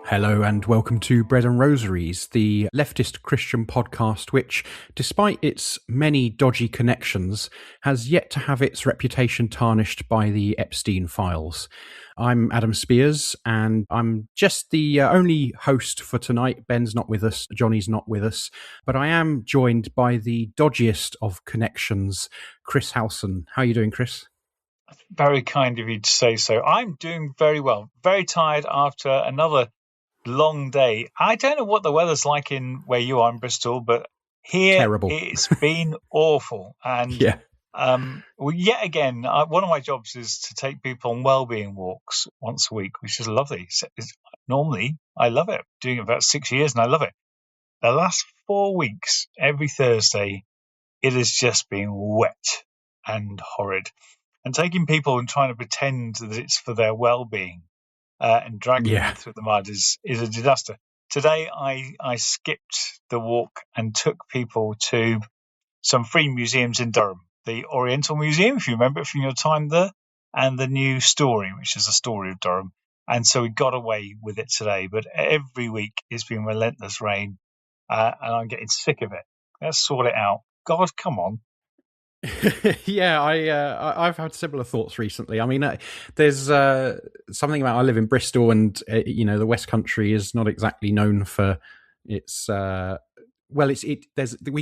Hello and welcome to Bread and Rosaries, the leftist Christian podcast which, despite its many dodgy connections, has yet to have its reputation tarnished by the Epstein files. I'm Adam Spears and I'm just the only host for tonight. Ben's not with us, Johnny's not with us, but I am joined by the dodgiest of connections, Chris Howson. How are you doing, Chris? Very kind of you to say so. I'm doing very well. Very tired after another long day. I don't know what the weather's like in where you are in Bristol, but here Terrible. it's been awful. And Yeah. yet again, one of my jobs is to take people on well-being walks once a week, which is lovely. Normally, I love it. Doing it about 6 years, and I love it. The last 4 weeks, every Thursday, it has just been wet and horrid. And taking people and trying to pretend that it's for their well-being and dragging them through the mud is a disaster. Today, I skipped the walk and took people to some free museums in Durham. The Oriental Museum, if you remember it from your time there, and the New Story, which is the story of Durham. And so we got away with it today. But every week it's been relentless rain, and I'm getting sick of it. Let's sort it out. God, come on. Yeah, I've had similar thoughts recently. I mean, there's something about I live in Bristol, and the West Country is not exactly known for its. We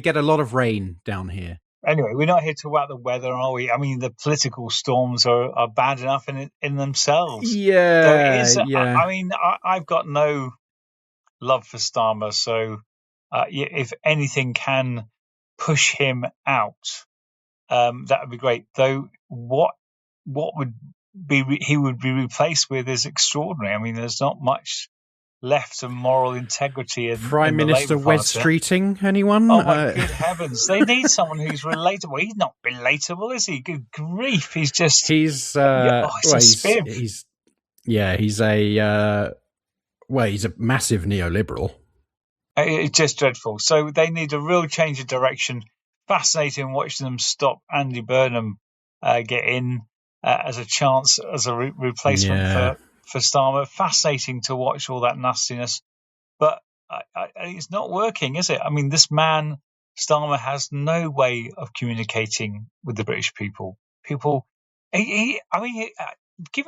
get a lot of rain down here. Anyway, we're not here to talk about the weather, are we? I mean, the political storms are bad enough in themselves. Yeah, So it is. yeah. I mean, I've got no love for Starmer, so if anything can push him out, that would be great. Though what would he would be replaced with is extraordinary. I mean, there's not much left of moral integrity in Prime the Minister Labour Party. West Streeting, anyone? Oh my good heavens! They need someone who's relatable. He's not relatable, is he? Good grief! He's just he's a spiv. he's a massive neoliberal. It's just dreadful. So they need a real change of direction. Fascinating watching them stop Andy Burnham get in as a chance, as a replacement for Starmer. Fascinating to watch all that nastiness. But it's not working, is it? I mean, this man, Starmer, has no way of communicating with the British people. Given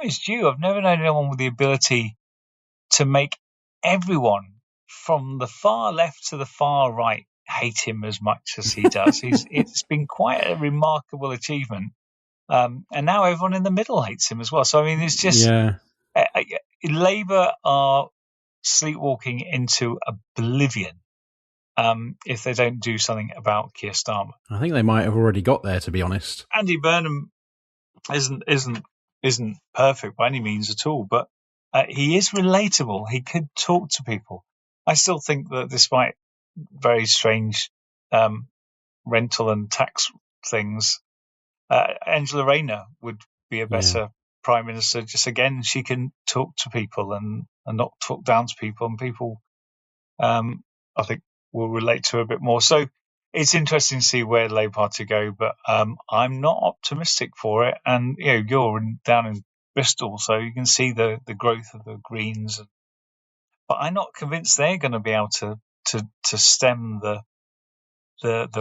his due, I've never known anyone with the ability to make everyone from the far left to the far right hate him as much as he does. It's been quite a remarkable achievement. And now everyone in the middle hates him as well. So, I mean, it's just Labour are sleepwalking into oblivion if they don't do something about Keir Starmer. I think they might have already got there, to be honest. Andy Burnham isn't perfect by any means at all, but he is relatable. He could talk to people. I still think that despite very strange rental and tax things, Angela Rayner would be a better Prime Minister. Just again, she can talk to people and not talk down to people, and people, I think, will relate to her a bit more. So it's interesting to see where the Labour Party go, but I'm not optimistic for it. And you're down in Bristol, so you can see the growth of the Greens, but I'm not convinced they're going to be able to stem the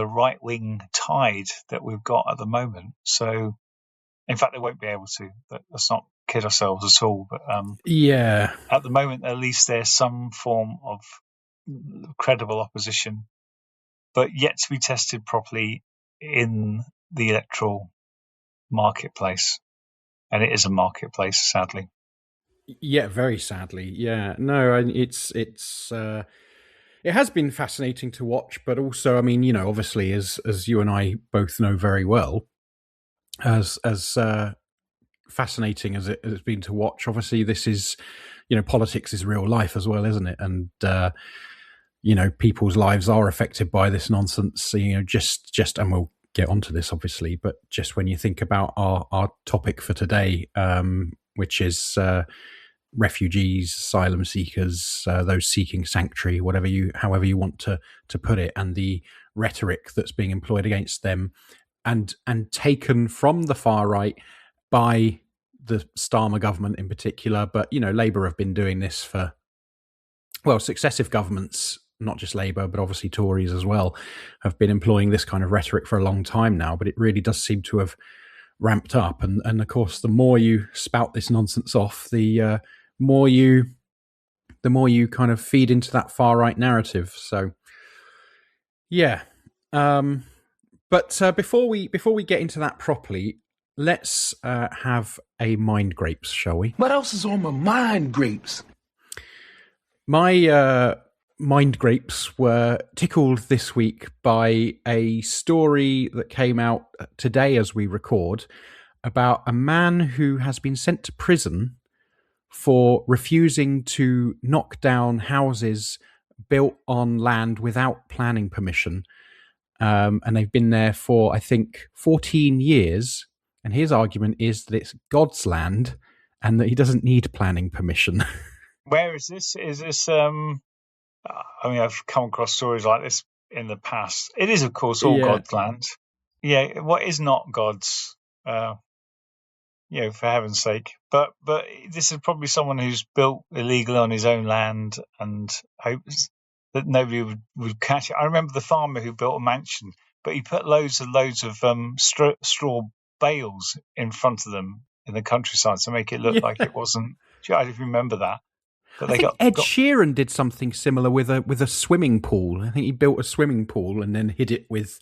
right wing tide that we've got at the moment. So, in fact, they won't be able to. Let's not kid ourselves at all. But at the moment, at least there's some form of credible opposition, but yet to be tested properly in the electoral marketplace. And it is a marketplace, sadly. Yeah, very sadly. Yeah, no, it has been fascinating to watch, but also, I mean, obviously, as you and I both know very well, as fascinating as it has been to watch, obviously, this is, politics is real life as well, isn't it? And people's lives are affected by this nonsense. Just, and we'll get onto this, obviously, but just when you think about our topic for today, which is refugees, asylum seekers, those seeking sanctuary, however you want to put it, and the rhetoric that's being employed against them, and taken from the far right by the Starmer government in particular. But Labour have been doing this for well, successive governments, not just Labour, but obviously Tories as well, have been employing this kind of rhetoric for a long time now. But it really does seem to have ramped up. And of course, the more you spout this nonsense off, the more you kind of feed into that far right narrative. So, yeah. But before we get into that properly, let's have a mind grapes, shall we? What else is on my mind, grapes? My mind grapes were tickled this week by a story that came out today as we record about a man who has been sent to prison for refusing to knock down houses built on land without planning permission. And they've been there for, I think, 14 years. And his argument is that it's God's land and that he doesn't need planning permission. Where is this? Is this? I mean, I've come across stories like this in the past. It is, of course, all God's land. Yeah, what is not God's? For heaven's sake. But this is probably someone who's built illegally on his own land and hopes that nobody would catch it. I remember the farmer who built a mansion, but he put loads of straw bales in front of them in the countryside to make it look like it wasn't. I remember that. But I think Ed Sheeran did something similar with a swimming pool. I think he built a swimming pool and then hid it with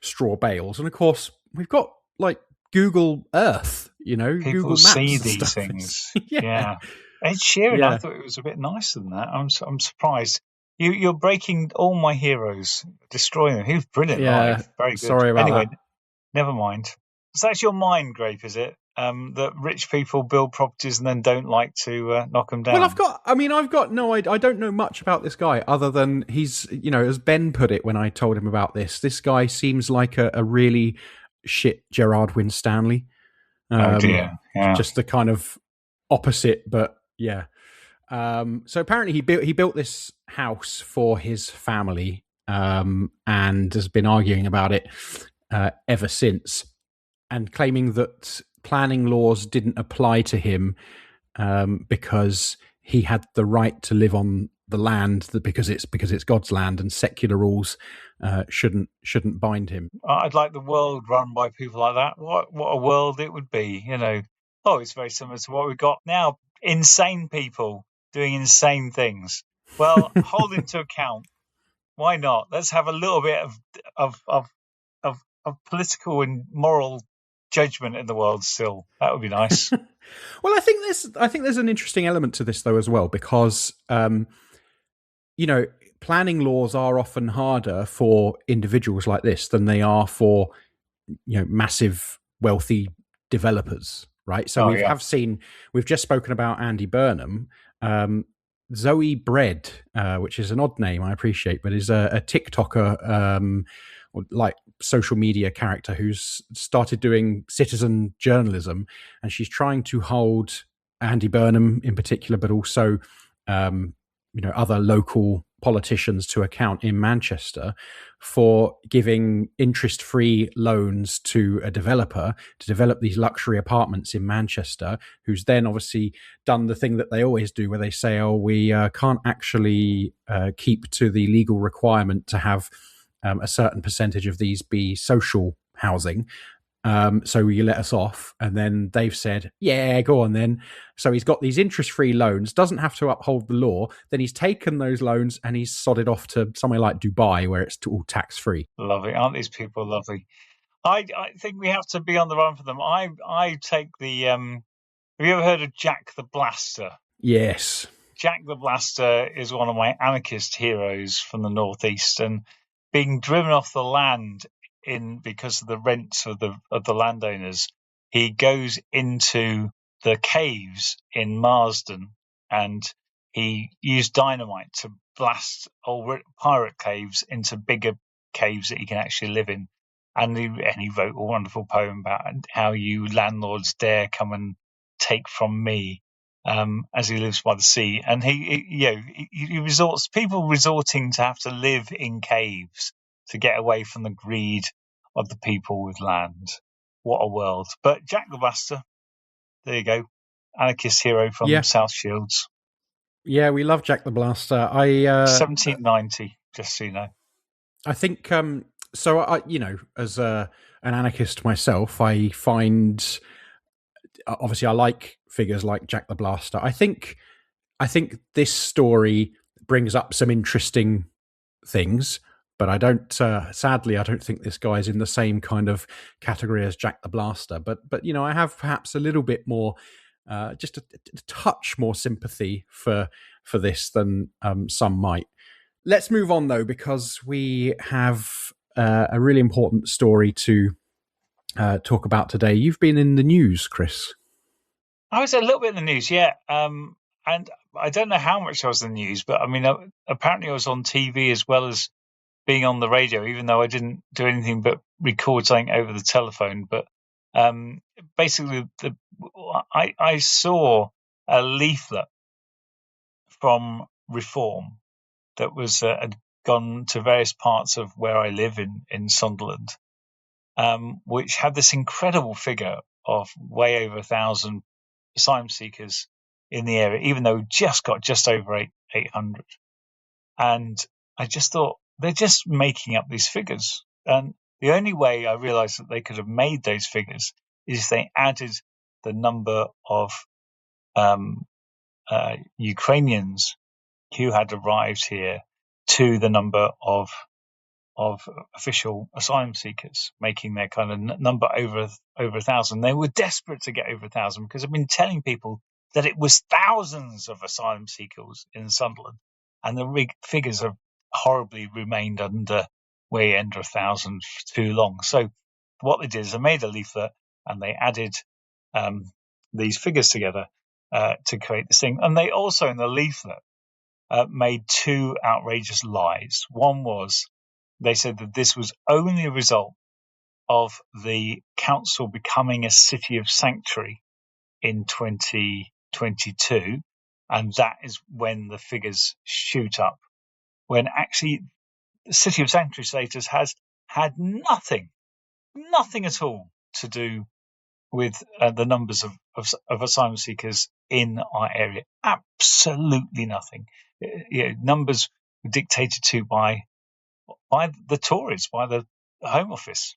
straw bales. And of course, we've got like Google Earth, people Google Maps see these things. Yeah. Ed Sheeran, I thought it was a bit nicer than that. I'm surprised. You're breaking all my heroes, destroying them. He was brilliant live. Very good. Sorry about that. Never mind. So that's your mind grape, is it? That rich people build properties and then don't like to knock them down. Well, I don't know much about this guy other than he's, as Ben put it when I told him about this guy seems like a really shit Gerard Winstanley. Oh dear. Yeah. Just the kind of opposite, but yeah. So apparently he built this house for his family, and has been arguing about it ever since, and claiming that planning laws didn't apply to him because he had the right to live on the land, because it's God's land, and secular rules shouldn't bind him. I'd like the world run by people like that. What a world it would be, it's very similar to what we've got now. Insane people doing insane things. Well, hold him to account. Why not? Let's have a little bit of political and moral judgment in the world still. That would be nice. Well, I think there's an interesting element to this though as well, because planning laws are often harder for individuals like this than they are for massive wealthy developers, right? So we've just spoken about Andy Burnham. Zoe Bread, which is an odd name, I appreciate, but is a TikToker, like social media character who's started doing citizen journalism, and she's trying to hold Andy Burnham in particular, but also other local politicians to account in Manchester for giving interest-free loans to a developer to develop these luxury apartments in Manchester, who's then obviously done the thing that they always do where they say, we can't actually keep to the legal requirement to have a certain percentage of these be social housing. So you let us off. And then they've said, yeah, go on then. So he's got these interest-free loans, doesn't have to uphold the law. Then he's taken those loans and he's sodded off to somewhere like Dubai where it's all tax-free. Lovely. Aren't these people lovely? I think we have to be on the run for them. I take the... have you ever heard of Jack the Blaster? Yes. Jack the Blaster is one of my anarchist heroes from the Northeast, and being driven off the land because of the rents of the landowners, he goes into the caves in Marsden, and he used dynamite to blast old pirate caves into bigger caves that he can actually live in. And he wrote a wonderful poem about how you landlords dare come and take from me, as he lives by the sea. And he resorts, people resorting to have to live in caves to get away from the greed of the people with land. What a world. But Jack the Blaster, there you go. Anarchist hero from South Shields. Yeah, we love Jack the Blaster. 1790, just so you know. I think so. As an anarchist myself, I find obviously I like figures like Jack the Blaster. I think this story brings up some interesting things, but I don't. Sadly, I don't think this guy's in the same kind of category as Jack the Blaster. But I have perhaps a little bit more, just a touch more sympathy for this than some might. Let's move on though, because we have a really important story to talk about today. You've been in the news, Chris. I was a little bit in the news, yeah. And I don't know how much I was in the news, but I mean, apparently I was on TV as well as being on the radio, even though I didn't do anything but record something over the telephone. But basically, I saw a leaflet from Reform that was had gone to various parts of where I live in Sunderland, which had this incredible figure of way over 1,000 asylum seekers in the area, even though we just got just over 800. And I just thought, they're just making up these figures. And the only way I realized that they could have made those figures is if they added the number of Ukrainians who had arrived here to the number of official asylum seekers, making their kind of number over 1,000. They were desperate to get over 1,000 because I've been telling people that it was thousands of asylum seekers in Sunderland, and the figures have horribly remained way under 1,000 for too long. So what they did is they made a leaflet and they added these figures together to create this thing. And they also, in the leaflet, made two outrageous lies. One was, they said that this was only a result of the council becoming a city of sanctuary in 2022, and that is when the figures shoot up, when actually the city of sanctuary status has had nothing at all to do with the numbers of asylum seekers in our area. Absolutely nothing. Numbers were dictated to by the Tories, by the Home Office,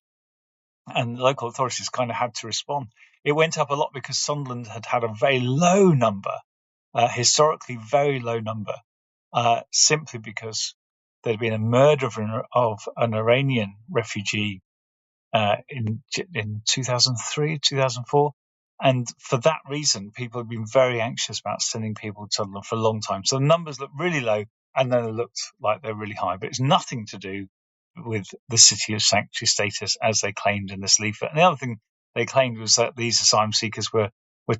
and local authorities kind of had to respond. It went up a lot because Sunderland had a very low number, historically very low number, simply because there'd been a murder of an Iranian refugee in 2003, 2004. And for that reason, people have been very anxious about sending people to Sunderland for a long time. So the numbers look really low, and then it looked like they're really high. But it's nothing to do with the city of sanctuary status as they claimed in this leaflet. And the other thing they claimed was that these asylum seekers were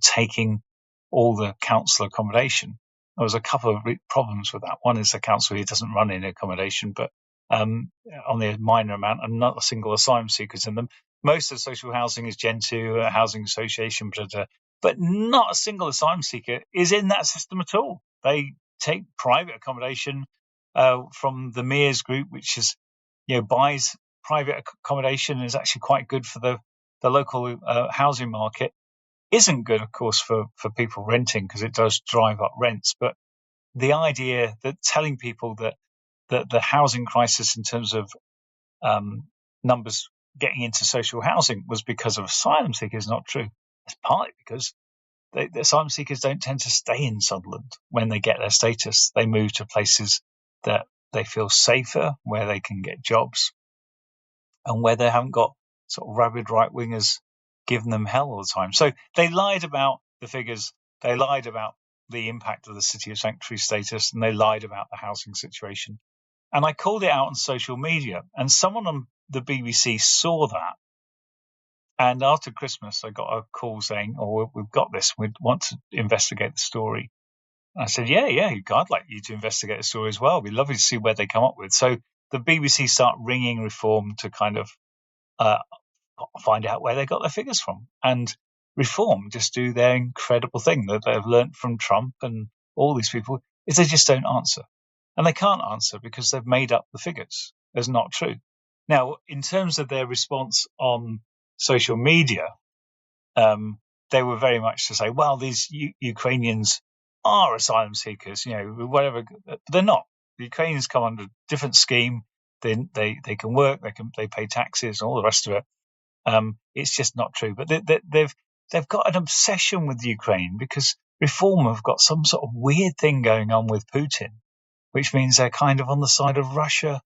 taking all the council accommodation. There was a couple of problems with that. One is the council here doesn't run any accommodation, but only a minor amount, and not a single asylum seekers in them. Most of social housing is Gen 2, housing association, but not a single asylum seeker is in that system at all. They take private accommodation from the Mears Group, which is, buys private accommodation and is actually quite good for the local housing market. Isn't good, of course, for people renting because it does drive up rents. But the idea that telling people that the housing crisis in terms of numbers getting into social housing was because of asylum seekers is not true. It's partly because the asylum seekers don't tend to stay in Sunderland when they get their status. They move to places that they feel safer, where they can get jobs, and where they haven't got sort of rabid right-wingers giving them hell all the time. So they lied about the figures. They lied about the impact of the city of sanctuary status, and they lied about the housing situation. And I called it out on social media, and someone on the BBC saw that. And after Christmas, I got a call saying, "Oh, we've got this. We want to investigate the story." And I said, "Yeah, I'd like you to investigate the story as well. It'd be lovely to see where they come up with." So the BBC start ringing Reform to kind of find out where they got their figures from. And Reform just do their incredible thing that they've learned from Trump and all these people, is they just don't answer. And they can't answer because they've made up the figures as not true. Now, in terms of their response on social media, they were very much to say, well, these Ukrainians are asylum seekers, whatever. They're not. The Ukrainians come under a different scheme. They can work, they pay taxes and all the rest of it. It's just not true. But they've got an obsession with Ukraine because Reform have got some sort of weird thing going on with Putin, which means they're kind of on the side of Russia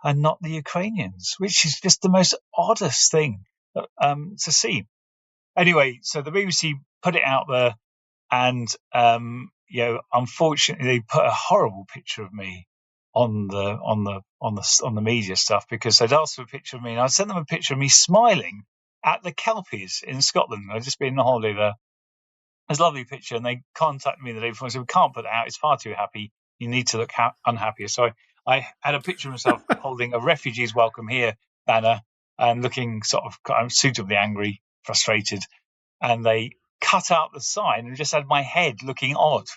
and not the Ukrainians, which is just the most oddest thing to see. Anyway, so the BBC put it out there, and unfortunately, they put a horrible picture of me on the media stuff because they'd asked for a picture of me, and I sent them a picture of me smiling at the Kelpies in Scotland. I'd just been on holiday there. It was a lovely picture, and they contacted me the day before and said, "We can't put that out. It's far too happy. You need to look unhappier." So I had a picture of myself holding a "Refugees Welcome Here" banner and looking sort of suitably angry, frustrated, and they cut out the sign and just had my head looking odd.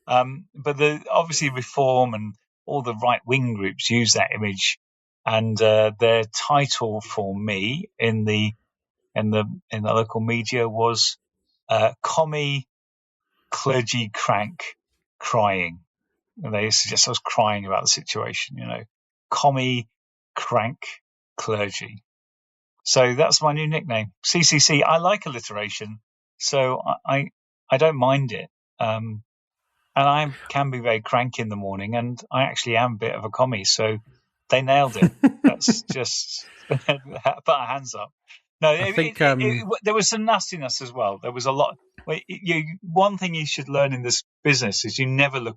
But obviously Reform and all the right-wing groups use that image, and their title for me in the local media was "Commie Clergy Crank Crying." And they suggest I was crying about the situation, "Commie Crank Clergy." So that's my new nickname, CCC. I like alliteration, so I don't mind it. And I can be very cranky in the morning, and I actually am a bit of a commie, so they nailed it. That's just put our hands up. No, I think there was some nastiness as well. There was a lot. One thing you should learn in this business is you never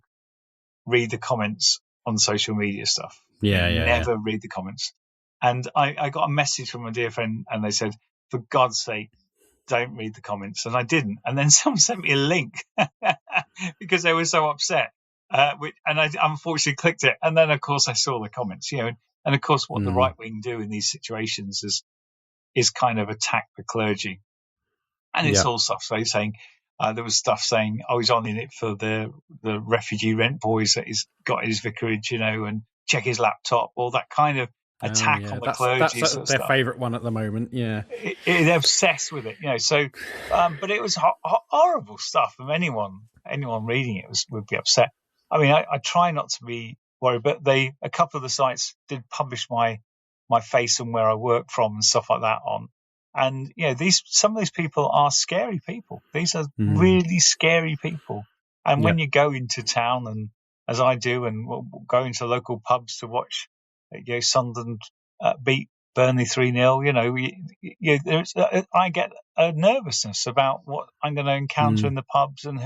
read the comments on social media stuff. Never read the comments. And I got a message from a dear friend, and they said, "For God's sake, don't read the comments." And I didn't. And then someone sent me a link because they were so upset. And I unfortunately clicked it. And then, of course, I saw the comments, and of course, what the right wing do in these situations is kind of attack the clergy. And it's all stuff. So saying, there was stuff saying, "Oh, he's on in it for the refugee rent boys that he's got in his vicarage, and check his laptop," all that kind of attack on the clergy. That's their favourite one at the moment. Yeah, they're obsessed with it, So, but it was horrible stuff. And anyone reading it would be upset. I mean, I try not to be worried, but a couple of the sites did publish my face and where I work from and stuff like that on. And some of these people are scary people. These are really scary people. And when you go into town, and as I do, and we'll go into local pubs to watch, Sunderland beat Burnley 3-0. I get a nervousness about what I'm going to encounter in the pubs and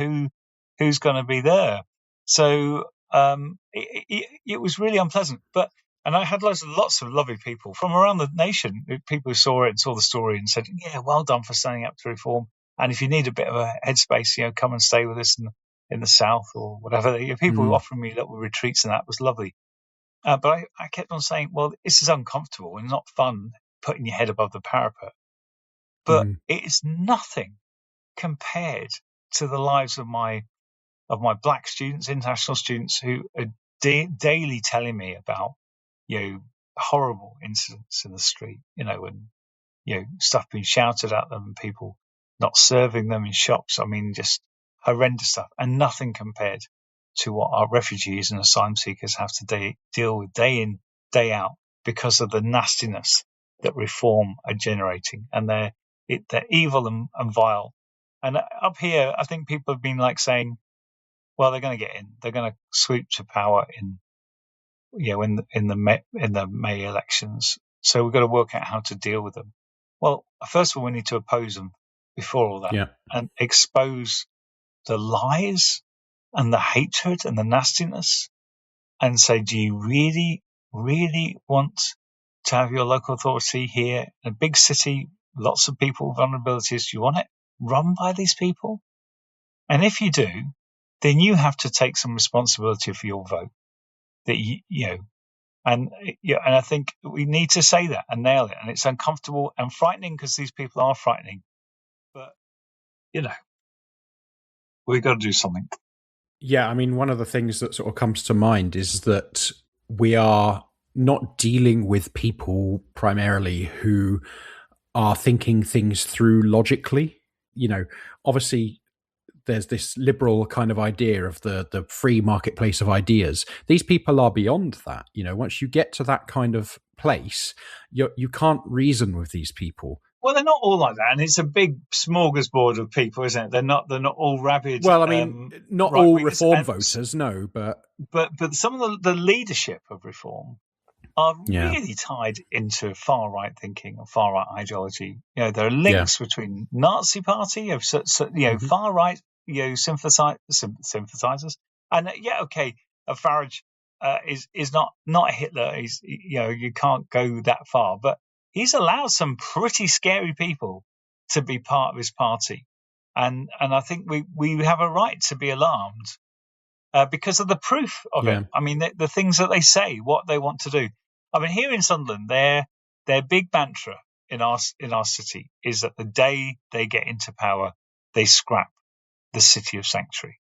who's going to be there. So it was really unpleasant. And I had lots of lovely people from around the nation, people who saw it and saw the story and said, "Yeah, well done for standing up to Reform. And if you need a bit of a headspace, come and stay with us in the south or whatever." People who offered me little retreats, and that was lovely. But I kept on saying, well, this is uncomfortable and not fun putting your head above the parapet. But it is nothing compared to the lives of my black students, international students, who are daily telling me about, horrible incidents in the street, and, stuff being shouted at them and people not serving them in shops. I mean, just horrendous stuff, and nothing compared to what our refugees and asylum seekers have to deal with day in, day out, because of the nastiness that Reform are generating. And they're evil and vile. And up here, I think people have been saying, well, they're going to get in. They're going to sweep to power in the May elections. So we've got to work out how to deal with them. Well, first of all, we need to oppose them before all that and expose the lies and the hatred and the nastiness, and say, do you really, really want to have your local authority here in a big city, lots of people with vulnerabilities? Do you want it run by these people? And if you do, then you have to take some responsibility for your vote. And I think we need to say that and nail it. And it's uncomfortable and frightening because these people are frightening. But we've got to do something. Yeah, I mean, one of the things that sort of comes to mind is that we are not dealing with people primarily who are thinking things through logically. Obviously there's this liberal kind of idea of the free marketplace of ideas. These people are beyond that. Once you get to that kind of place, you can't reason with these people. Well, they're not all like that, and it's a big smorgasbord of people, isn't it? They're not all rabid. Well, I mean, not all Reform voters, no, but some of the leadership of Reform are Yeah. really tied into far right thinking and far right ideology. There are links between Nazi Party of far right sympathizers, and Farage is not Hitler. He's you can't go that far, but he's allowed some pretty scary people to be part of his party, and I think we have a right to be alarmed because of the proof of it. I mean, the things that they say, what they want to do. I mean, here in Sunderland, their big mantra in our city is that the day they get into power, they scrap the City of Sanctuary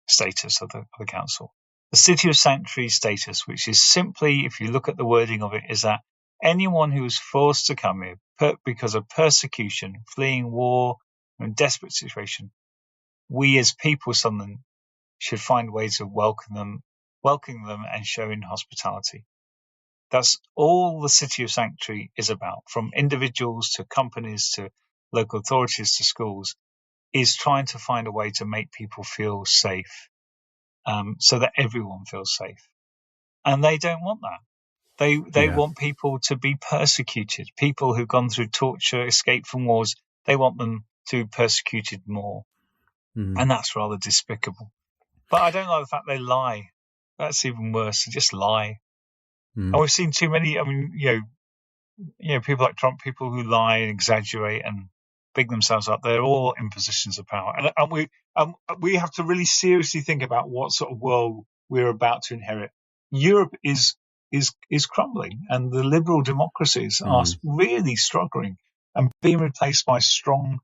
status of the council. The City of Sanctuary status, which is simply, if you look at the wording of it, is that anyone who is forced to come here because of persecution, fleeing war, and desperate situation, we as people of Sunderland should find ways of welcoming them and showing hospitality. That's all the City of Sanctuary is about, from individuals to companies to local authorities to schools, is trying to find a way to make people feel safe, so that everyone feels safe. And they don't want that. They want people to be persecuted. People who've gone through torture, escaped from wars, they want them to be persecuted more. And that's rather despicable. But I don't like the fact they lie. That's even worse. They just lie. And we've seen too many. I mean, people like Trump, people who lie and exaggerate and big themselves up. They're all in positions of power, and we have to really seriously think about what sort of world we're about to inherit. Europe is crumbling, and the liberal democracies are really struggling and being replaced by strong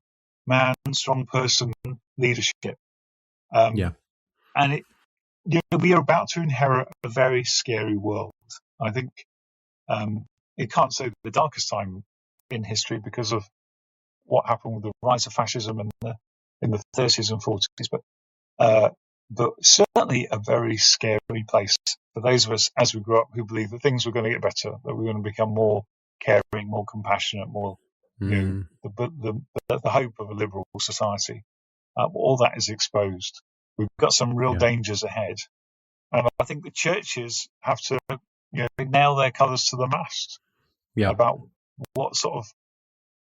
man, strong person leadership. And we are about to inherit a very scary world. I think it can't say the darkest time in history because of what happened with the rise of fascism in the 30s and 40s, but certainly a very scary place for those of us as we grow up who believe that things were going to get better, that we're going to become more caring, more compassionate, more the hope of a liberal society. All that is exposed. We've got some real dangers ahead, and I think the churches have to nail their colours to the mast about what sort of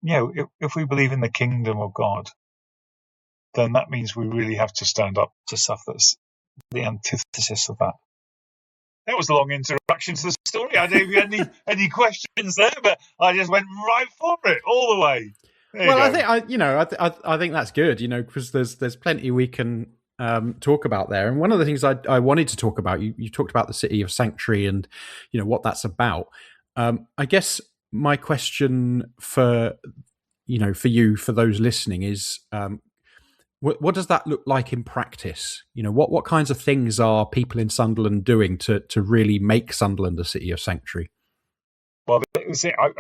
if we believe in the kingdom of God, then that means we really have to stand up to stuff that's the antithesis of that. That was a long introduction to the story. I don't know if you had any questions there, but I just went right for it all the way. I think that's good, because there's plenty we can talk about there. And one of the things I wanted to talk about, you talked about the City of Sanctuary and what that's about. I guess my question for those listening is, what does that look like in practice? What kinds of things are people in Sunderland doing to really make Sunderland a City of Sanctuary? Well,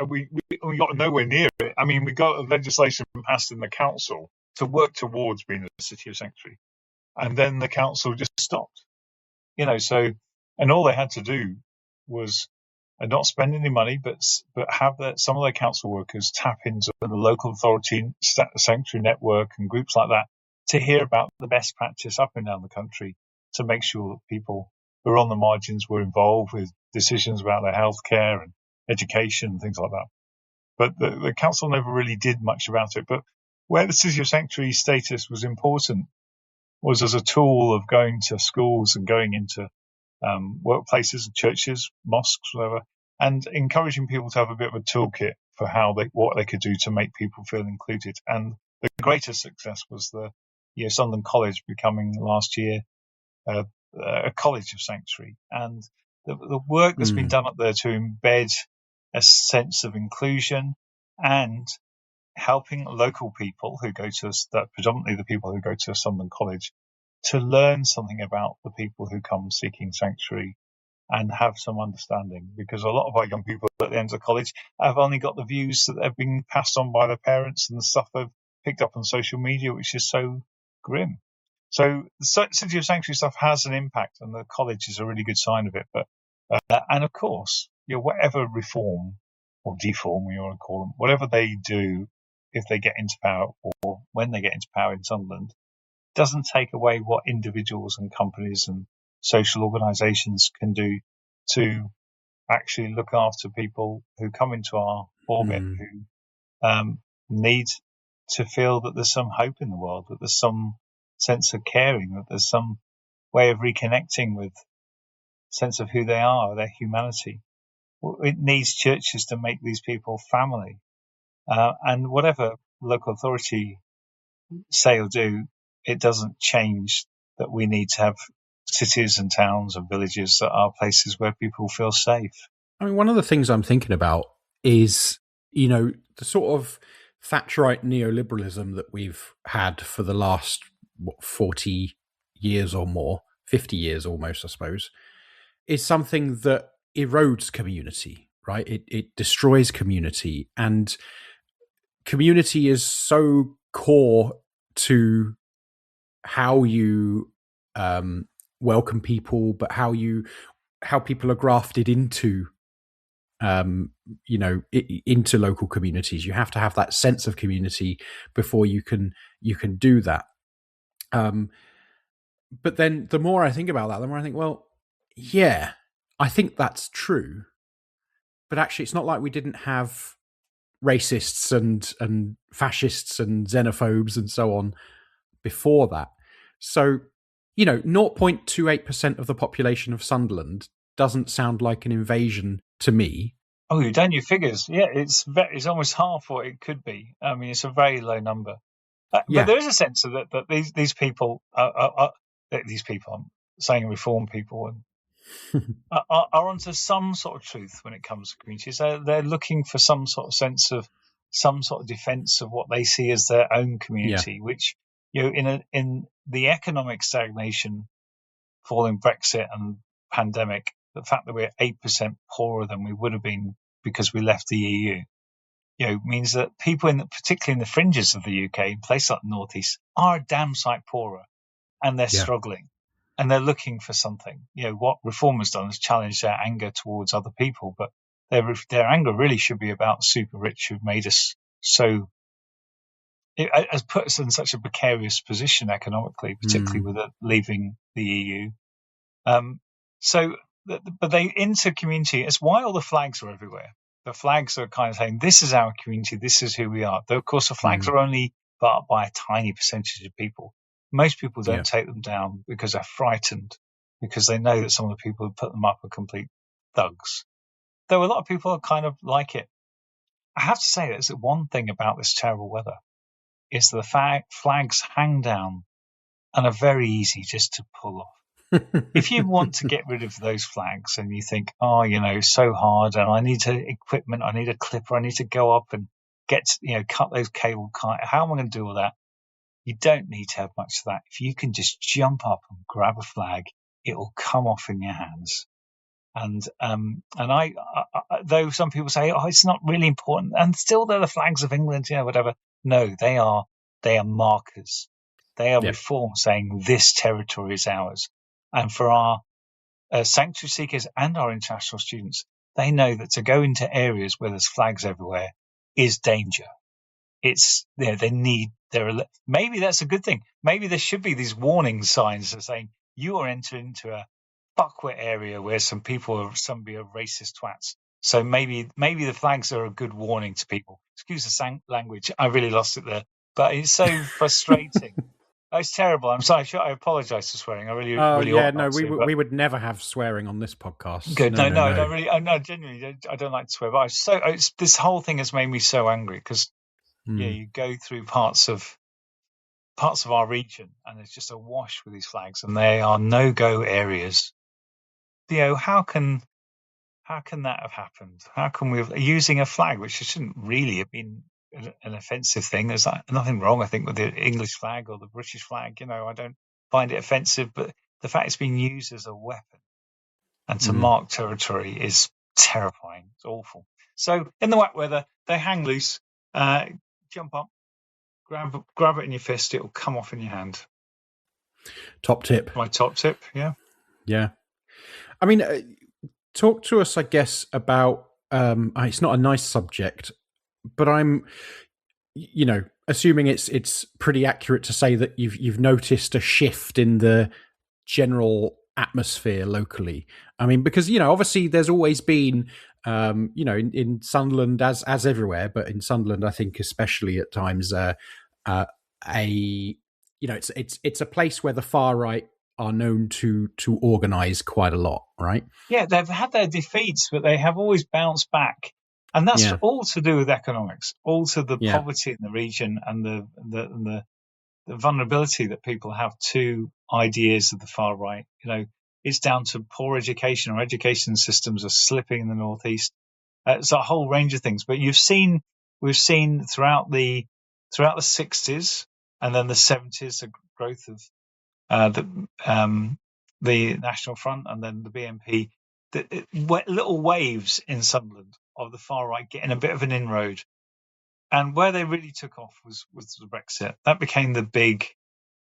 we got nowhere near it. I mean, we got legislation passed in the council to work towards being a City of Sanctuary, and then the council just stopped. And all they had to do was not spend any money, but have some of their council workers tap into the local authority sanctuary network and groups like that to hear about the best practice up and down the country, to make sure that people who are on the margins were involved with decisions about their healthcare and education and things like that. But the council never really did much about it. But where the City of Sanctuary status was important was as a tool of going to schools and going into workplaces, churches, mosques, whatever, and encouraging people to have a bit of a toolkit for what they could do to make people feel included. And the greatest success was the Sunderland College becoming last year a college of sanctuary, and the work that's been done up there to embed a sense of inclusion and helping local people who go to predominantly the people who go to Sunderland College, to learn something about the people who come seeking sanctuary and have some understanding, because a lot of our young people at the end of college have only got the views that have been passed on by their parents and the stuff they've picked up on social media, which is so grim. So the City of Sanctuary stuff has an impact, and the college is a really good sign of it. But and of course, whatever reform or deform, you want to call them, whatever they do, if they get into power or when they get into power in Sunderland, doesn't take away what individuals and companies and social organisations can do to actually look after people who come into our orbit, who need to feel that there's some hope in the world, that there's some sense of caring, that there's some way of reconnecting with sense of who they are, their humanity. It needs churches to make these people family. And whatever local authority say or do, it doesn't change that we need to have cities and towns and villages that are places where people feel safe. I mean, one of the things I'm thinking about is, the sort of Thatcherite neoliberalism that we've had for the last 40 years or more, 50 years almost, I suppose, is something that erodes community, right? It destroys community, and community is so core to how you welcome people, but how people are grafted into into local communities. You have to have that sense of community before you can do that. But then the more I think about that, the more I think, well, yeah, I think that's true. But actually, it's not like we didn't have racists and fascists and xenophobes and so on before that. So, 0.28% of the population of Sunderland doesn't sound like an invasion to me. Oh, you've done your figures. Yeah, it's almost half what it could be. I mean, it's a very low number. But there is a sense of that these people I'm saying reform people, and are onto some sort of truth when it comes to communities. They're looking for some sort of sense of some sort of defence of what they see as their own community, which in the economic stagnation following Brexit and pandemic, the fact that we're 8% poorer than we would have been because we left the EU, means that people particularly in the fringes of the UK, places like the Northeast, are a damn sight poorer, and they're struggling, and they're looking for something. What reform has done is challenge their anger towards other people, but their anger really should be about super rich who've made us so. It has put us in such a precarious position economically, particularly with leaving the EU. But they into community. It's why all the flags are everywhere. The flags are kind of saying, this is our community, this is who we are. Though, of course, the flags are only put up by a tiny percentage of people. Most people don't take them down because they're frightened, because they know that some of the people who put them up are complete thugs. Though a lot of people kind of like it. I have to say, there's one thing about this terrible weather, is the flags hang down and are very easy just to pull off. If you want to get rid of those flags and you think, so hard, and I need equipment, I need a clipper, I need to go up and cut those cable ties, how am I going to do all that? You don't need to have much of that. If you can just jump up and grab a flag, it will come off in your hands. And I though some people say, it's not really important, and still they're the flags of England, whatever. No, they are markers. They are reform saying this territory is ours. And for our sanctuary seekers and our international students, they know that to go into areas where there's flags everywhere is danger. It's maybe that's a good thing. Maybe there should be these warning signs that saying you are entering into a fuckwit area where some people are racist twats. So maybe the flags are a good warning to people. Excuse the language. I really lost it there, but it's so frustrating. It's terrible. I'm sorry. I apologise for swearing. I really, we would never have swearing on this podcast. Good. No, I don't really. No, genuinely, I don't like to swear. But this whole thing has made me so angry because you go through parts of our region and it's just awash with these flags, and they are no-go areas. How can that have happened? How can we have using a flag which shouldn't really have been an offensive thing? There's nothing wrong, I think, with the English flag or the British flag. I don't find it offensive, but the fact it's been used as a weapon and to mark territory is terrifying. It's awful. So in the wet weather, they hang loose, jump up, grab it in your fist, it will come off in your hand. Top tip. My top tip, yeah. Yeah. I mean, talk to us, I guess, about it's not a nice subject, but I'm, assuming it's pretty accurate to say that you've noticed a shift in the general atmosphere locally. I mean, because obviously there's always been, in Sunderland as everywhere, but in Sunderland, I think especially at times, it's a place where the far right are known to organise quite a lot, right? Yeah, they've had their defeats, but they have always bounced back. And that's Yeah. all to do with economics, all to the Yeah. poverty in the region and the vulnerability that people have to ideas of the far right. It's down to poor education, or education systems are slipping in the northeast. It's a whole range of things. But we've seen throughout the 60s and then the 70s the growth of the National Front and then the BNP, little waves in Sunderland of the far right getting a bit of an inroad. And where they really took off was the Brexit. That became the big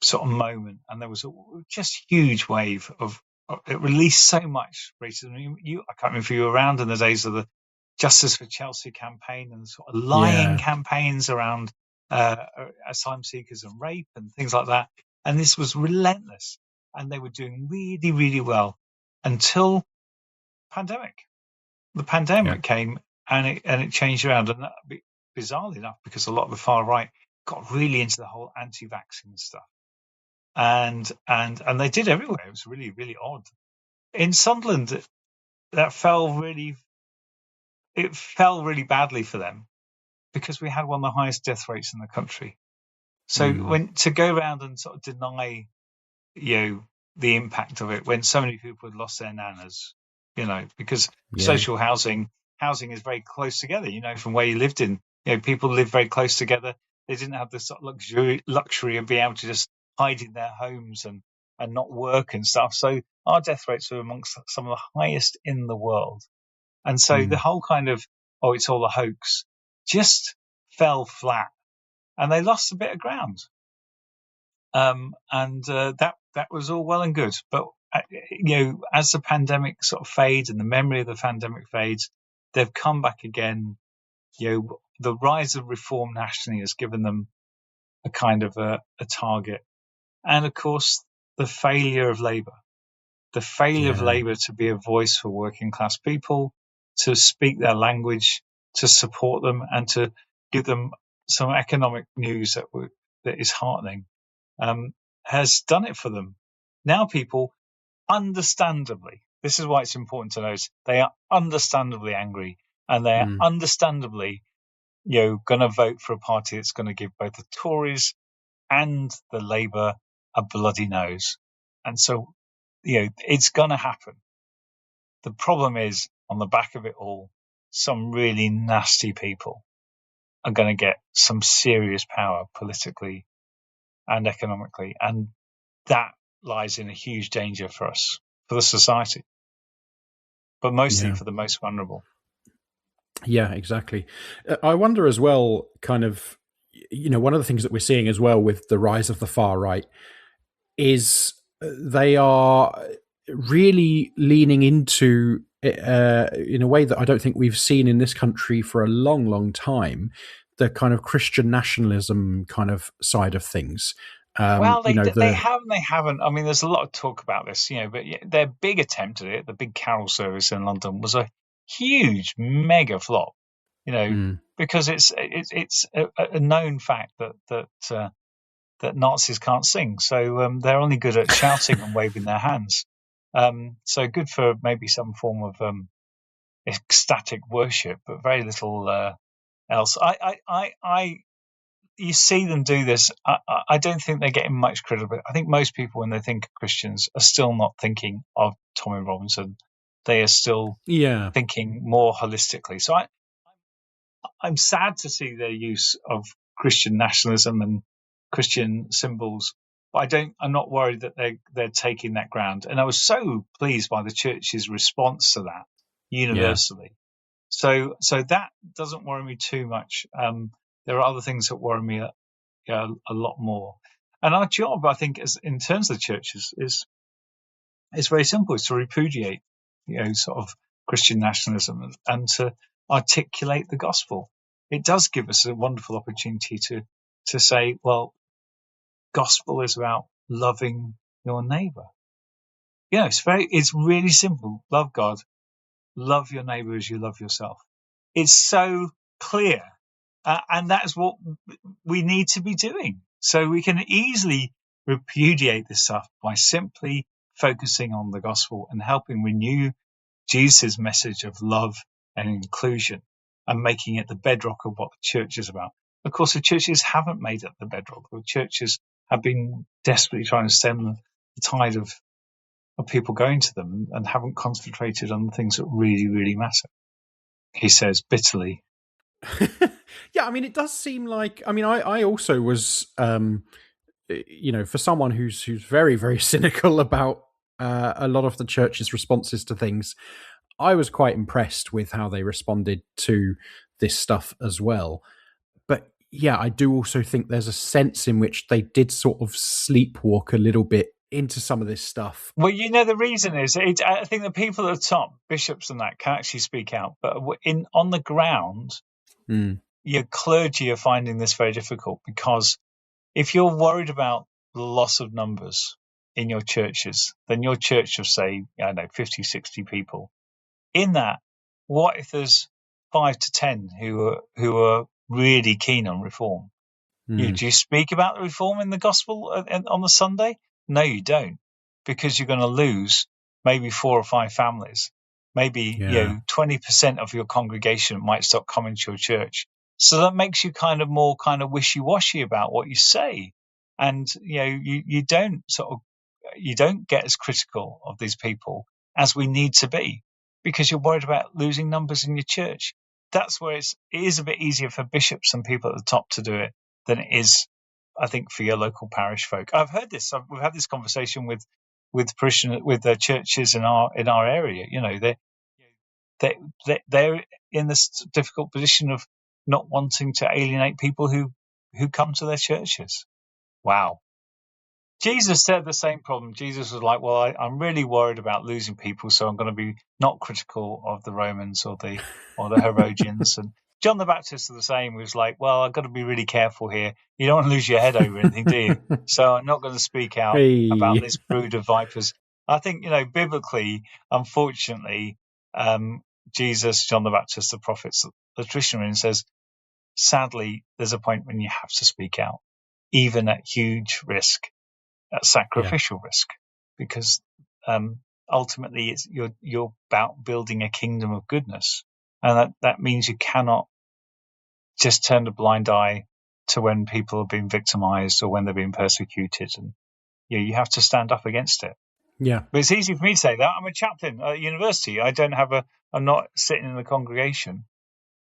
sort of moment, and there was a just huge wave of it released so much racism. I can't remember if you were around in the days of the Justice for Chelsea campaign and the sort of lying campaigns around asylum seekers and rape and things like that. And this was relentless, and they were doing really, really well until pandemic. The pandemic came and it changed around, and that, bizarrely enough, because a lot of the far right got really into the whole anti-vaccine stuff. And they did everywhere. It was really, really odd. In Sunderland, that fell really badly for them because we had one of the highest death rates in the country. So to go around and sort of deny, the impact of it when so many people had lost their nanas, because social housing is very close together, from where you lived in, people lived very close together. They didn't have the sort of luxury of being able to just hide in their homes and not work and stuff. So our death rates were amongst some of the highest in the world. And so the whole kind of, it's all a hoax, just fell flat, and they lost a bit of ground. That was all well and good. But, as the pandemic sort of fades and the memory of the pandemic fades, they've come back again. The rise of reform nationally has given them a kind of a target. And of course, the failure of Labour. The failure of Labour to be a voice for working class people, to speak their language, to support them, and to give them some economic news that is heartening, has done it for them. Now people, understandably, this is why it's important to note, they are understandably angry, and they are understandably, going to vote for a party that's going to give both the Tories and the Labour a bloody nose. And so, it's going to happen. The problem is, on the back of it all, some really nasty people are going to get some serious power politically and economically. And that lies in a huge danger for us, for the society, but mostly for the most vulnerable. Yeah, exactly. I wonder as well, kind of, one of the things that we're seeing as well with the rise of the far right is they are really leaning into, in a way that I don't think we've seen in this country for a long, long time, the kind of Christian nationalism kind of side of things. They haven't. I mean, there's a lot of talk about this, but their big attempt at it, the big carol service in London, was a huge, mega flop. Because it's a known fact that Nazis can't sing, so they're only good at shouting and waving their hands. So good for maybe some form of ecstatic worship, but very little else. You see them do this. I don't think they're getting much credit. I think most people, when they think of Christians, are still not thinking of Tommy Robinson. They are still thinking more holistically. So I'm sad to see their use of Christian nationalism and Christian symbols, but I'm not worried that they're taking that ground. And I was so pleased by the church's response to that universally. So that doesn't worry me too much. There are other things that worry me a lot more. And our job, I think, in terms of the churches, is very simple: it's to repudiate, sort of Christian nationalism and to articulate the gospel. It does give us a wonderful opportunity to say, well, gospel is about loving your neighbor. It's really simple. Love God, love your neighbor as you love yourself. It's so clear. And that's what we need to be doing. So we can easily repudiate this stuff by simply focusing on the gospel and helping renew Jesus' message of love and inclusion and making it the bedrock of what the church is about. Of course, the churches haven't made it the bedrock. The churches have been desperately trying to stem the tide of people going to them and haven't concentrated on the things that really, really matter. He says bitterly. Yeah, I mean, it does seem like. I mean, I also was, for someone who's very, very cynical about a lot of the church's responses to things, I was quite impressed with how they responded to this stuff as well. But yeah, I do also think there's a sense in which they did sort of sleepwalk a little bit into some of this stuff. Well, the reason is, I think the people at the top, bishops and that, can actually speak out. But on the ground, your clergy are finding this very difficult, because if you're worried about the loss of numbers in your churches, then your church of, say, 50, 60 people. In that, what if there's 5 to 10 who are really keen on reform? Do you speak about the reform in the gospel on the Sunday? No, you don't, because you're going to lose maybe 4 or 5 families. Maybe 20% of your congregation might stop coming to your church. So that makes you kind of more wishy-washy about what you say, and you don't get as critical of these people as we need to be, because you're worried about losing numbers in your church. That's where it is a bit easier for bishops and people at the top to do it than it is, I think, for your local parish folk. I've heard this. We've had this conversation with parishioners, with the churches in our area. They're in this difficult position of not wanting to alienate people who come to their churches. Wow. Jesus had the same problem. Jesus was like, well, I'm really worried about losing people, so I'm going to be not critical of the Romans or the Herodians. And John the Baptist was the same. He was like, well, I've got to be really careful here. You don't want to lose your head over anything, do you? So I'm not going to speak out about this brood of vipers. I think, biblically, unfortunately, Jesus, John the Baptist, the prophets, the tradition says, sadly, there's a point when you have to speak out, even at huge risk, at sacrificial risk, because ultimately you're about building a kingdom of goodness, and that means you cannot just turn a blind eye to when people are being victimized or when they're being persecuted, and you have to stand up against it. Yeah, but it's easy for me to say that. I'm a chaplain at university. I'm not sitting in the congregation.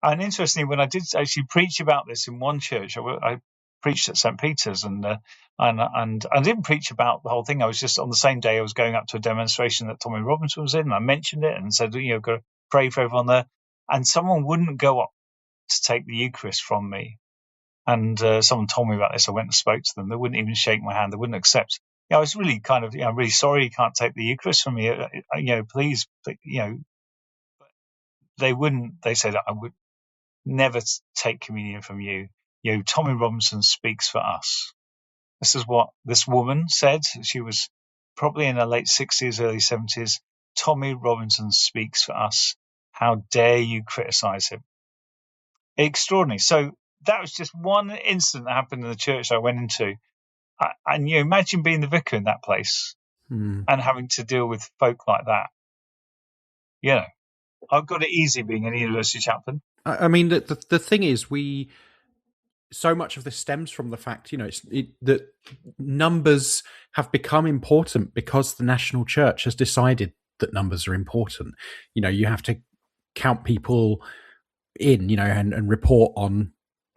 And interestingly, when I did actually preach about this in one church, I preached at St. Peter's, and I didn't preach about the whole thing. I was just, on the same day, I was going up to a demonstration that Tommy Robinson was in, and I mentioned it and said, got to pray for everyone there. And someone wouldn't go up to take the Eucharist from me. And someone told me about this. I went and spoke to them. They wouldn't even shake my hand. They wouldn't accept. I was really I'm really sorry you can't take the Eucharist from me. Please, but they wouldn't. They said, I would never take communion from you. Tommy Robinson speaks for us. This is what this woman said. She was probably in her late 60s, early 70s. Tommy Robinson speaks for us. How dare you criticize him? Extraordinary. So that was just one incident that happened in the church I went into. And imagine being the vicar in that place and having to deal with folk like that. I've got it easy being a university chaplain. I mean, the thing is, so much of this stems from the fact, that numbers have become important because the national church has decided that numbers are important. You have to count people in, and report on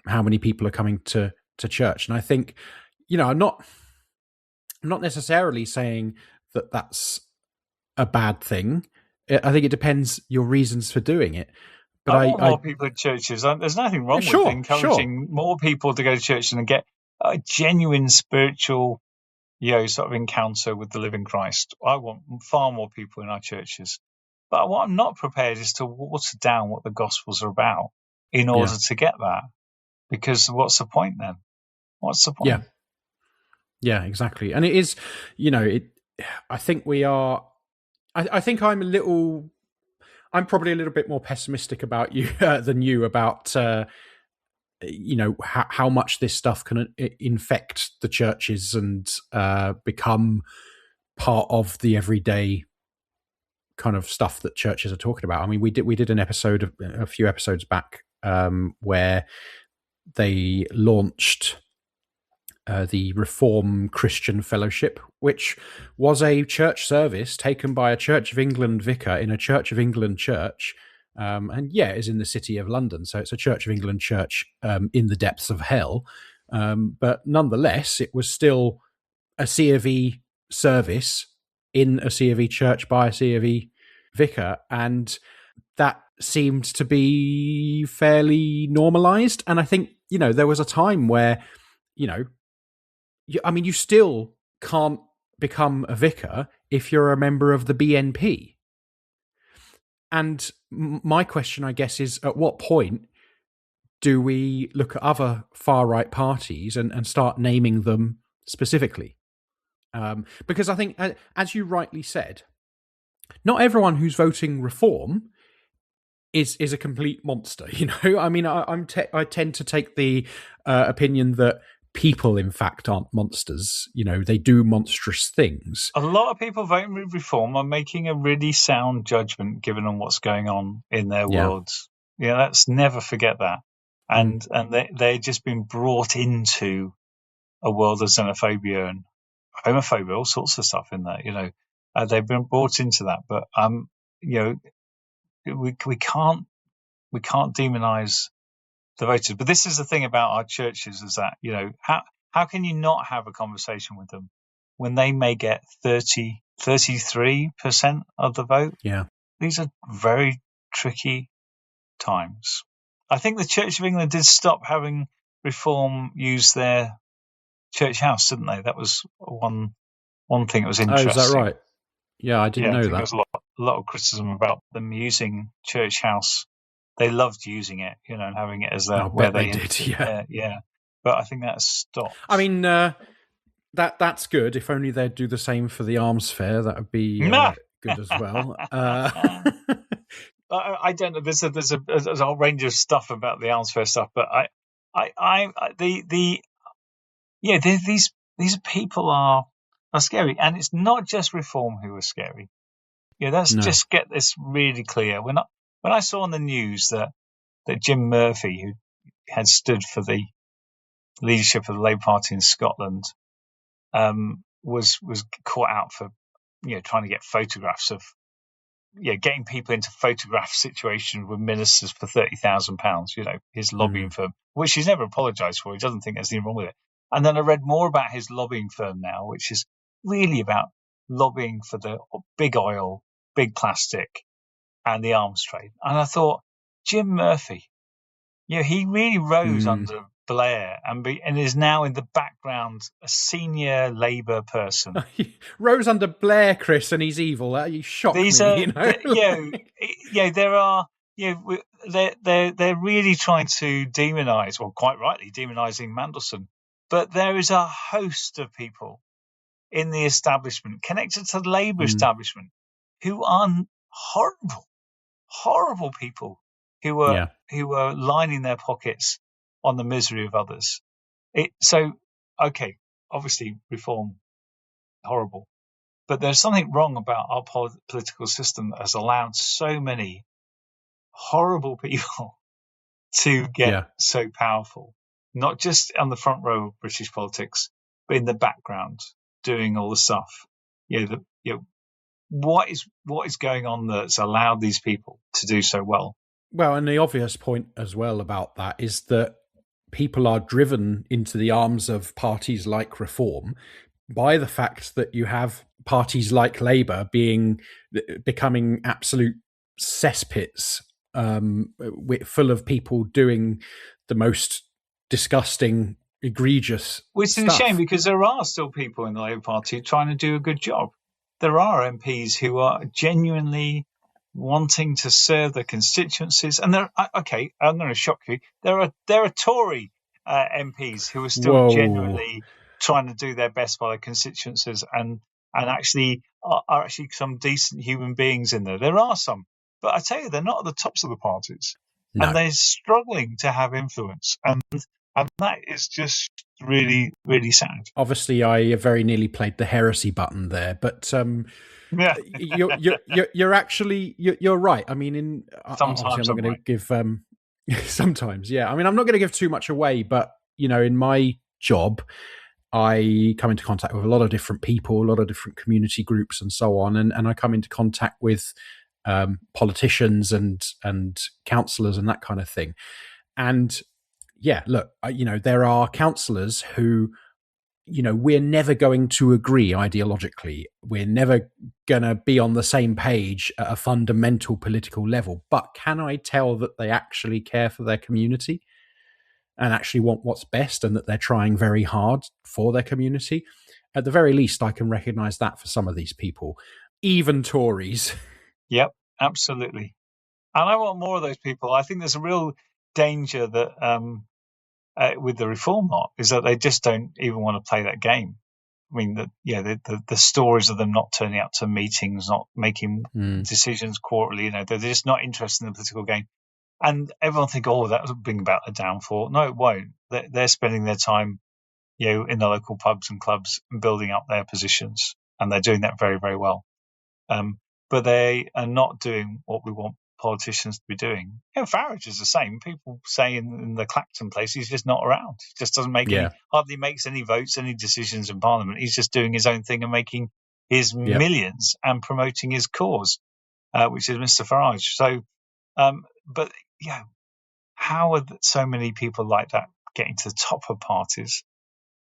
how many people are coming to church. And I think, I'm not necessarily saying that that's a bad thing. I think it depends your reasons for doing it. But I want more people at churches. There's nothing wrong with encouraging more people to go to church and get a genuine spiritual, sort of encounter with the living Christ. I want far more people in our churches. But what I'm not prepared is to water down what the Gospels are about in order to get that. Because what's the point then? What's the point? Yeah, exactly. And it is, I think we are, I think I'm probably a little bit more pessimistic about you than you about, how much this stuff can infect the churches and become part of the everyday kind of stuff that churches are talking about. I mean, we did an episode a few episodes back where they launched the Reform Christian Fellowship, which was a church service taken by a Church of England vicar in a Church of England church. And it is in the city of London. So it's a Church of England church in the depths of hell. But nonetheless, it was still a C of E service in a C of E church by a C of E vicar. And that seemed to be fairly normalized. And I think, there was a time where, you still can't become a vicar if you're a member of the BNP. And my question, I guess, is at what point do we look at other far-right parties and start naming them specifically? Because I think, as you rightly said, not everyone who's voting Reform is a complete monster. I mean, I tend to take the opinion that people, in fact, aren't monsters. They do monstrous things. A lot of people voting Reform are making a really sound judgment given on what's going on in their worlds. Let's never forget that. And they've just been brought into a world of xenophobia and homophobia, all sorts of stuff in there. They've been brought into that. But we can't demonize the voters. But this is the thing about our churches, is that how can you not have a conversation with them when they may get 33% of the vote? These are very tricky times. I think the Church of England did stop having Reform use their church house, didn't they? That was one thing that was interesting. Oh, is that right? Yeah, I didn't know that. There was a lot of criticism about them using church house. They loved using it, and having it as where they did. Yeah. But I think that's stopped. I mean, that's good. If only they'd do the same for the arms fair, that would be good as well. I don't know. There's a whole range of stuff about the arms fair stuff, but these people are scary, and it's not just Reform who are scary. Let's just get this really clear. When I saw on the news that Jim Murphy, who had stood for the leadership of the Labour Party in Scotland, was caught out for trying to get photographs of getting people into photograph situations with ministers for £30,000. His lobbying firm, which he's never apologised for. He doesn't think there's anything wrong with it. And then I read more about his lobbying firm now, which is really about lobbying for the big oil, big plastic, and the arms trade. And I thought, Jim Murphy, he really rose under Blair and is now in the background a senior Labour person. Rose under Blair, Chris, and he's evil. You shock me. There are. They're really trying to demonise, well, quite rightly, demonising Mandelson. But there is a host of people in the establishment connected to the Labour establishment who are horrible people who are lining their pockets on the misery of others. Obviously Reform, horrible. But there's something wrong about our political system that has allowed so many horrible people to get so powerful, not just on the front row of British politics, but in the background, doing all the stuff. What is going on that's allowed these people to do so well? Well, and the obvious point as well about that is that people are driven into the arms of parties like Reform by the fact that you have parties like Labour becoming absolute cesspits, full of people doing the most disgusting, egregious Which is a stuff. shame, because there are still people in the Labour Party trying to do a good job. There are MPs who are genuinely wanting to serve their constituencies, and okay, I'm going to shock you. There are Tory MPs who are still Whoa. genuinely trying to do their best by their constituencies, and actually are actually some decent human beings in there. There are some, but I tell you, they're not at the tops of the parties, and No. they're struggling to have influence, and that is just really, really sad. Obviously, I very nearly played the heresy button there, but Yeah, you're actually you're right. I mean, obviously, I'm sometimes not I'm going right. to give sometimes, yeah. I mean, I'm not going to give too much away, but in my job, I come into contact with a lot of different people, a lot of different community groups, and so on, and I come into contact with politicians and councillors and that kind of thing. And yeah, look, there are councillors who, we're never going to agree ideologically. We're never going to be on the same page at a fundamental political level. But can I tell that they actually care for their community and actually want what's best, and that they're trying very hard for their community? At the very least, I can recognise that for some of these people, even Tories. Yep, absolutely. And I want more of those people. I think there's a real danger that with the reform lot is that they just don't even want to play that game. I mean, the stories of them not turning up to meetings, not making decisions quarterly, they're just not interested in the political game. And everyone think, oh, that will bring about a downfall. No, it won't. They're spending their time, in the local pubs and clubs and building up their positions, and they're doing that very, very well. But they are not doing what we want politicians to be doing. Farage is the same. People say in the Clacton place, he's just not around. He just doesn't hardly makes any votes, any decisions in Parliament. He's just doing his own thing and making his millions and promoting his cause, which is Mr. Farage. So, but how are so many people like that getting to the top of parties?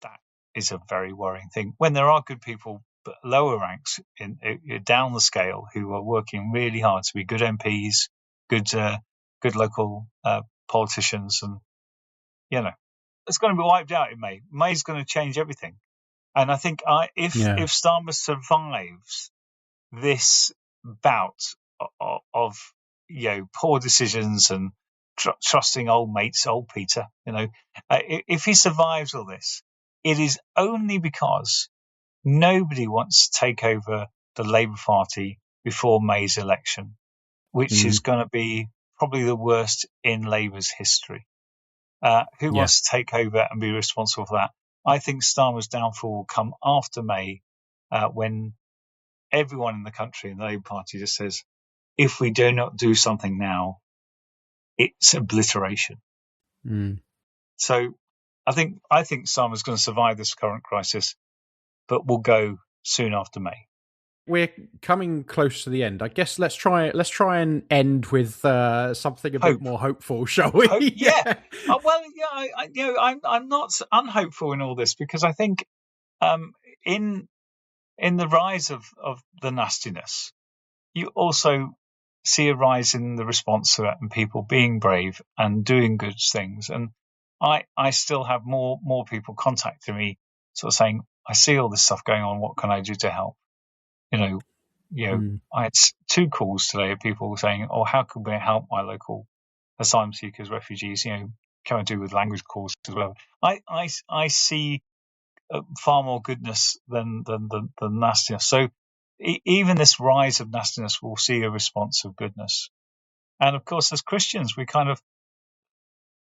That is a very worrying thing. When there are good people, but lower ranks down the scale, who are working really hard to be good MPs, good local politicians, and it's going to be wiped out in May. May's going to change everything, and I think if Starmer survives this bout of poor decisions and trusting old mates, old Peter, if he survives all this, it is only because nobody wants to take over the Labour Party before May's election, which is going to be probably the worst in Labour's history. Who wants to take over and be responsible for that? I think Starmer's downfall will come after May, when everyone in the country in the Labour Party just says, if we do not do something now, it's obliteration. So I think Starmer's going to survive this current crisis, but will go soon after May. We're coming close to the end. I guess let's try and end with something a bit more hopeful, shall we? Hope, yeah. I'm not unhopeful in all this, because I think in the rise of the nastiness, you also see a rise in the response to it and people being brave and doing good things. And I still have more people contacting me, sort of saying, I see all this stuff going on. What can I do to help? I had 2 calls today of people saying, oh, how can we help my local asylum seekers, refugees? Can I do with language courses as well? I see far more goodness than nastiness. So even this rise of nastiness will see a response of goodness. And of course, as Christians, we kind of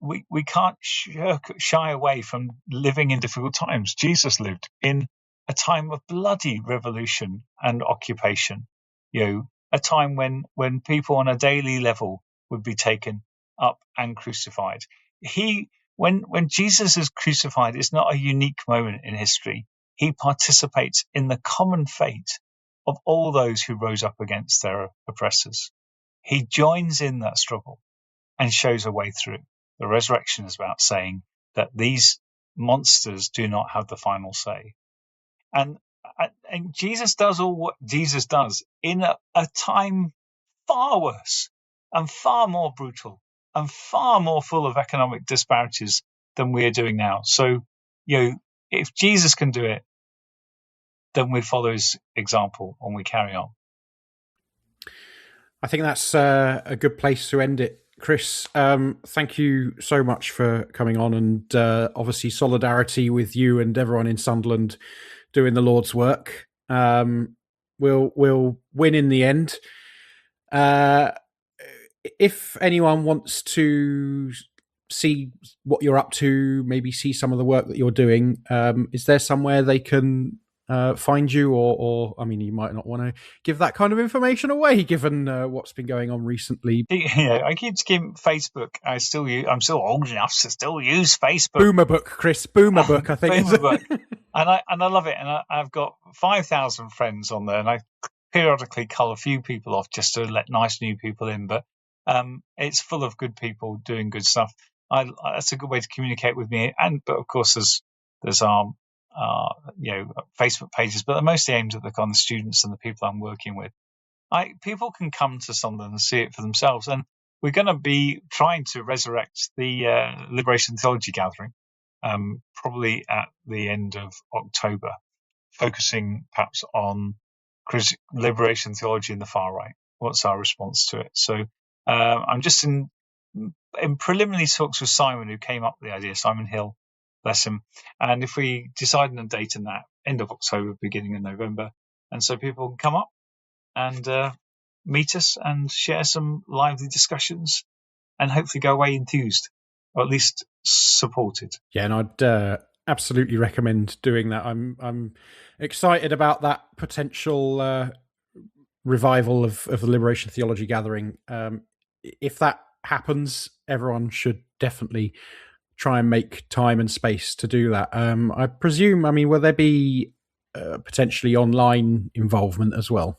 we can't shy away from living in difficult times. Jesus lived in a time of bloody revolution and occupation. A time when people on a daily level would be taken up and crucified. When Jesus is crucified, it's not a unique moment in history. He participates in the common fate of all those who rose up against their oppressors. He joins in that struggle and shows a way through. The resurrection is about saying that these monsters do not have the final say. And Jesus does all what Jesus does in a time far worse and far more brutal and far more full of economic disparities than we are doing now. So if Jesus can do it, then we follow his example and we carry on. I think that's a good place to end it. Chris, thank you so much for coming on, and obviously solidarity with you and everyone in Sunderland doing the Lord's work. We'll win in the end. If anyone wants to see what you're up to, maybe see some of the work that you're doing, is there somewhere they can find you, or I mean, you might not want to give that kind of information away given what's been going on recently. Yeah, I keep skipping Facebook. I'm still old enough to still use Facebook. Boomer book, Chris. Boomer book, I think. Boomer book. And I love it. And I've got 5,000 friends on there, and I periodically cull a few people off just to let nice new people in. But it's full of good people doing good stuff. That's a good way to communicate with me. But of course, there's our Facebook pages, but they're mostly aimed at the students and the people I'm working with. People can come to Sunderland and see it for themselves, and we're going to be trying to resurrect the Liberation Theology Gathering, probably at the end of October, focusing perhaps on liberation theology in the far right. What's our response to it? So I'm just in preliminary talks with Simon, who came up with the idea, Simon Hill, bless him. And if we decide on a date in that end of October, beginning of November, and so people can come up and meet us and share some lively discussions and hopefully go away enthused, or at least supported. Yeah, and I'd absolutely recommend doing that. I'm excited about that potential revival of the Liberation Theology Gathering. If that happens, everyone should definitely try and make time and space to do that. I presume, will there be potentially online involvement as well?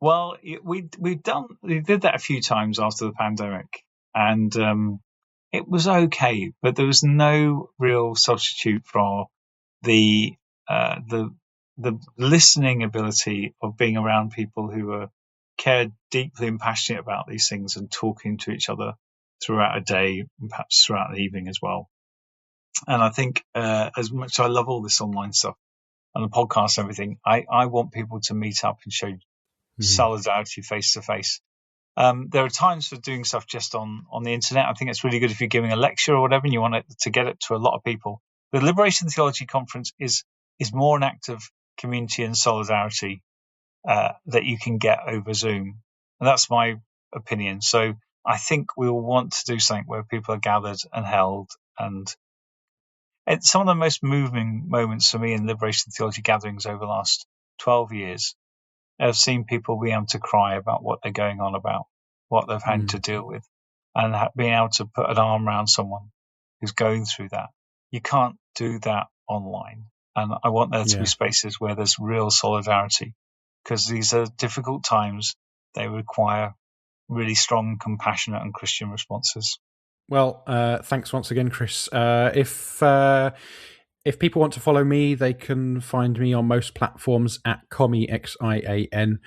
Well, we did that a few times after the pandemic, and it was okay, but there was no real substitute for the listening ability of being around people who cared deeply and passionate about these things and talking to each other throughout a day and perhaps throughout the evening as well. And I think as much as I love all this online stuff and the podcast and everything, I want people to meet up and show solidarity face to face. There are times for doing stuff just on the internet. I think it's really good if you're giving a lecture or whatever and you want it to get it to a lot of people. The Liberation Theology Conference is more an act of community and solidarity that you can get over Zoom. And that's my opinion. So I think we'll want to do something where people are gathered and held. And it's some of the most moving moments for me in Liberation Theology gatherings over the last 12 years. I've seen people be able to cry about what they're going on about, what they've had to deal with, and being able to put an arm around someone who's going through that. You can't do that online. And I want there to be spaces where there's real solidarity, because these are difficult times. They require really strong, compassionate and Christian responses. Well, thanks once again, Chris. If people want to follow me, they can find me on most platforms at Commie, Xian.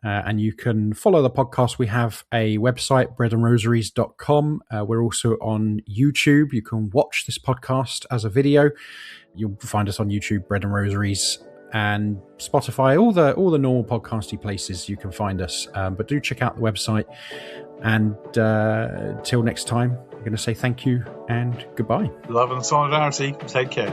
And you can follow the podcast. We have a website, breadandrosaries.com. We're also on YouTube. You can watch this podcast as a video. You'll find us on YouTube, Bread and Rosaries, and Spotify, all the normal podcasty places you can find us. But do check out the website. And till next time, I'm going to say thank you and goodbye. Love and solidarity. Take care.